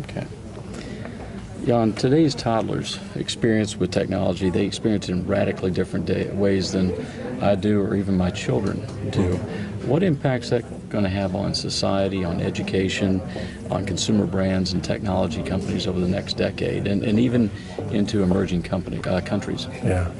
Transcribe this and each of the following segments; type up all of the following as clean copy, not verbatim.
Okay. Jan, today's toddlers experience with technology, they experience it in radically different ways than I do or even my children do. What impact's that going to have on society, on education, on consumer brands and technology companies over the next decade, and even into emerging countries? Yeah,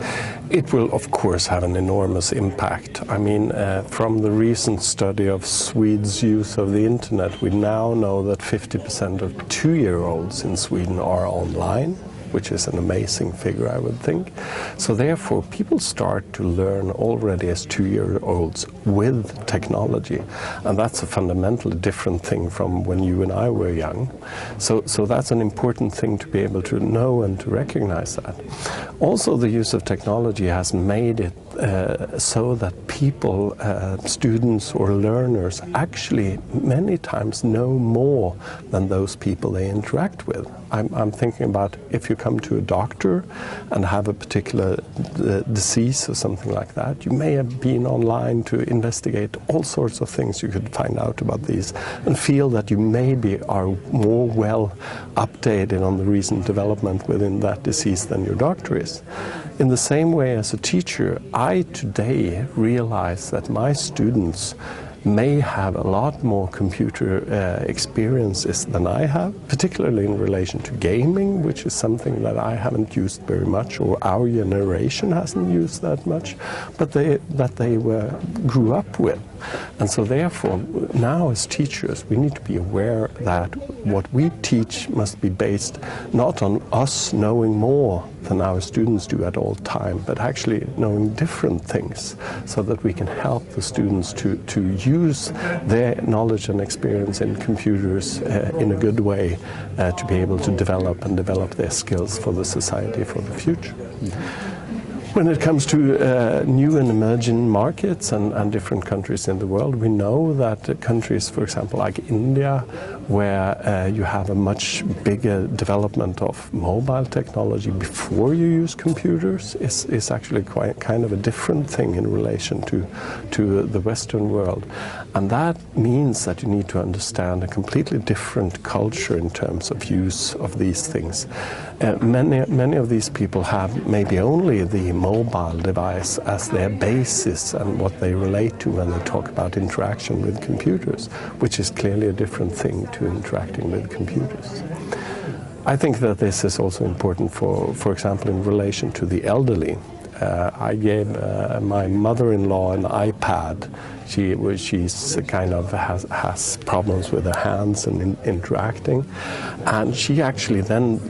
it will of course have an enormous impact. I mean, from the recent study of Swedes' use of the internet, we now know that 50% of 2-year-olds in Sweden are online, which is an amazing figure, I would think. So therefore, people start to learn already as 2-year-olds with technology. And that's a fundamentally different thing from when you and I were young. So that's an important thing to be able to know and to recognize that. Also, the use of technology has made it so that people, students or learners, actually many times know more than those people they interact with. I'm thinking about if you come to a doctor and have a particular disease or something like that, you may have been online to investigate all sorts of things you could find out about these and feel that you maybe are more well updated on the recent development within that disease than your doctor is. In the same way, as a teacher, I today realize that my students may have a lot more computer experiences than I have, particularly in relation to gaming, which is something that I haven't used very much, or our generation hasn't used that much, but they grew up with. And so therefore, now as teachers, we need to be aware that what we teach must be based not on us knowing more than our students do at all time, but actually knowing different things, so that we can help the students to use their knowledge and experience in computers in a good way to be able to develop their skills for the society for the future. When it comes to new and emerging markets and different countries in the world, we know that countries, for example, like India, where you have a much bigger development of mobile technology before you use computers, is actually quite kind of a different thing in relation to the Western world. And that means that you need to understand a completely different culture in terms of use of these things. Many of these people have maybe only the mobile device as their basis and what they relate to when they talk about interaction with computers, which is clearly a different thing to interacting with computers. I think that this is also important for example, in relation to the elderly. I gave my mother-in-law an iPad. She's kind of has problems with her hands and interacting, and she actually then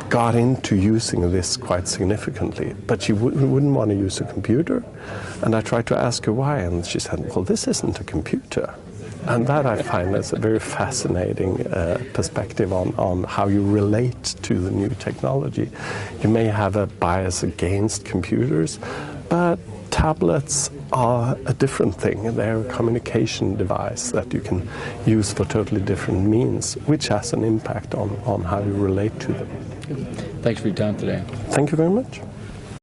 got into using this quite significantly, but she wouldn't want to use a computer. And I tried to ask her why, and she said, well, this isn't a computer. And that I find is a very fascinating perspective on how you relate to the new technology. You may have a bias against computers, but tablets are a different thing. They're a communication device that you can use for totally different means, which has an impact on how you relate to them. Thanks for your time today. Thank you very much.